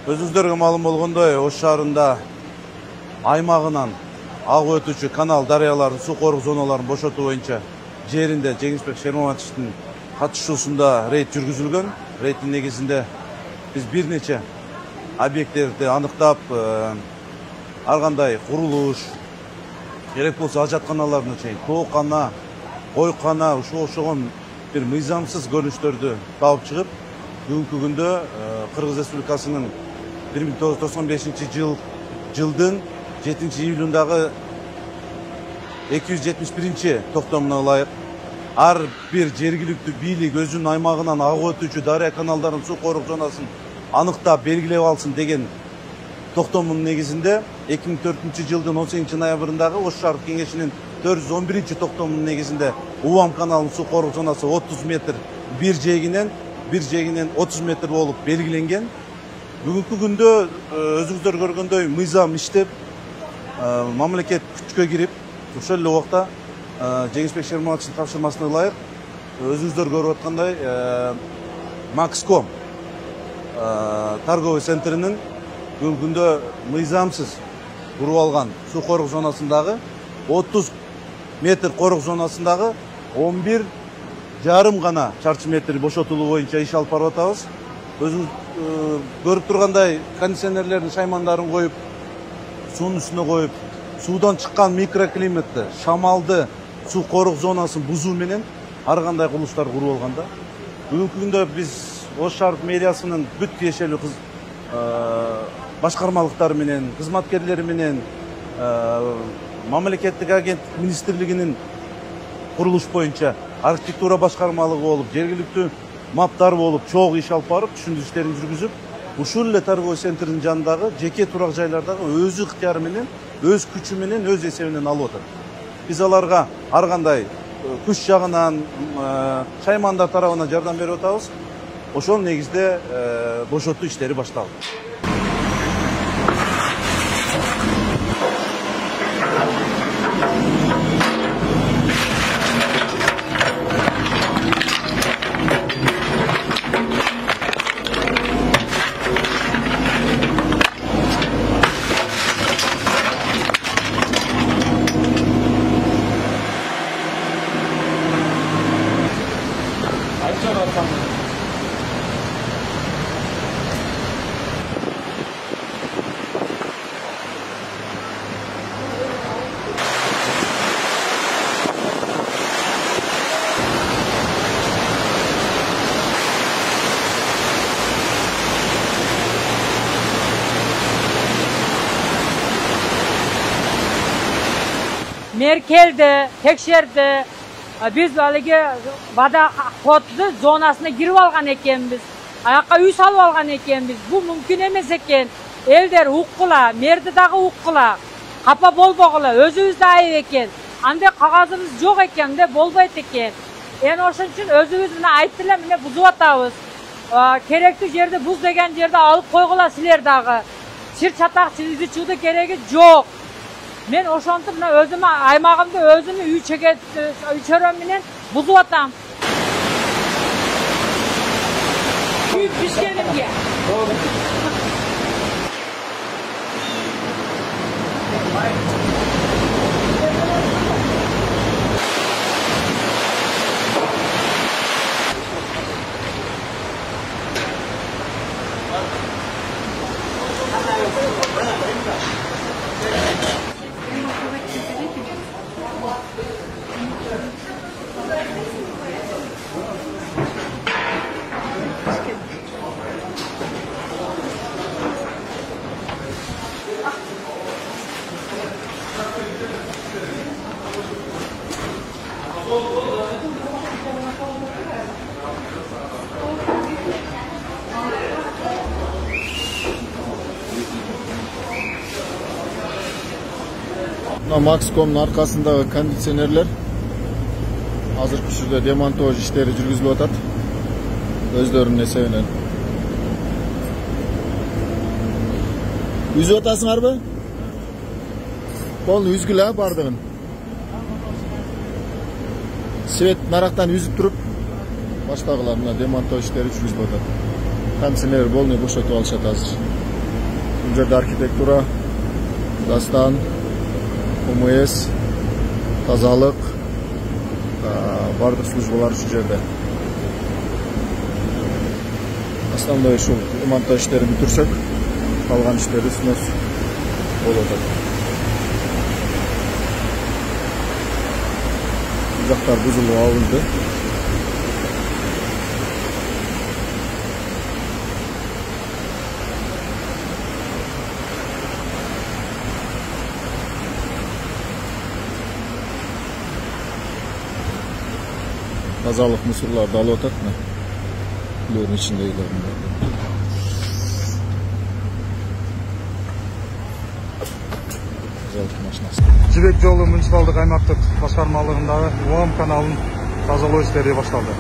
Өзүңүздөргө маалым болгондой, Ош шаарында аймагынан ак өтүүчү канал, дарыялардын суу корук зоналарын бошотуу боюнча жеринде Жеңишбек Шермаматовичтин катышуусунда рейд жүргүзүлгөн. Рейдтин негизинде биз бир нече объекттерди аныктап, ар кандай курулуш, керек болсо ажатканаларына чейин тооккана, койкана, ушуга окшогон бир мыйзамсыз көрүнүштөрдү таап чыгып, бүгүнкү күндө Кыргыз Республикасынын 1995 жылдын 7-июлундагы 271 токтомуна ылайык ар бир жергиликтүү бийлик өзүнүн аймагынан ак өтүүчү дарыя каналдарын суу корук зонасын аныктап белгилеп алсын деген токтомунун негизинде 2004 жылдын 18 ноябрындагы Ош шаардык кеңешинин 411 токтомунун негизинде Увам каналынын суу корук зонасы 30 метр бир жээгинен 30 метр болуп белгиленген. Бүгүнкү күндө өзүңүздөр көргөндөй мыйзам иштеп, мамлекет күчкө кирип, ошол эле убакта Жеңишбек Шермаматовичтин тапшырмасына ылайык өзүңүздөр көрүп аткандай Макском торговый центринин бүгүнкү күндө мыйзамсыз куруп алган суу корук зонасындагы 30 метр корук зонасындагы 11,5 гана чарчы метр бошотулуу боюнча иш алып барып атабыз. Өзүңүз көрүп тургандай кондиционерлердин шаймандарын коюп, суунун үстүнө коюп, суудан чыккан микроклиматты, шамалды, суу корук зонасын бузуу менен ар кандай курулуштар куруп алган да. Бүгүнкү күндө биз Ош шаардык мэриясынын бүт тиешелүү башкармалыктары менен, кызматкерлери менен, мамлекеттик агенттик министрлигинин курулуш боюнча архитектура башкармалыгы болуп, жергиликтүү маптар болуп, чогуу иш алып барып, түшүндүрүү иштерин жүргүзүп, ушул эле торговый центрдин жанындагы жеке турак жайлардагы өз ыктыяры менен, өз күчү менен, өз эсебинен алып атат. Биз аларга ар кандай күч жагынан, шаймандар тарабынан жардам берип атабыз. Ошол негизде бошотуу иштери башталды. Merkeldi, tekşerdi. Biz haligi vada kodlu zonasına girip algan ekenbiz. Ayakka üy salıp algan ekenbiz. Bu mümkün emes eken. Elder hukkula, merdi dağı hukkula. Kapa bolbogula, özübüz de ayıp eken. Ande kagazımız yok eken de bolbayt eken. En oşun için özübüz mine ayttıla mine buzup atabız. Kerekli yerde buz degen yerde alıp koygula siler dağı. Çir çatak çizi çuğdu gereki yok. Men oşontup mine özüme aymağımda özümü üy çöröm minen buzup atam. Üy pişkenimge. Maxcom'un arkasındaki kondisyonerler hazır küçülde demontaj işleri жүргүзүлүп атат. Özlerinin esebinен. Yüzüp atasыңарбы? Кол үзгүлө бардыгын. Свет нарактан үзүп туруп, баштагылар мына демонтаж иштери жүргүзүлүп атат. Кондиционер болмой бошотуп алышат азыр. Бұл жерде архитектура, дастан, ОМС, тазалық, бардық службалар şu жерде. Основной ушул монтаж иштерин бүтүрсөк, калган иштери снос болуп атат. Бул жактар бузулуп алынды. Тазалык мусорларды алып атат. Үйлөрдүн ичиндегилерин. Тазалык машинасы. Жибек жолу муниципалдык аймактык башкармалыгындагы УАМ каналын тазалоо иштери башталды.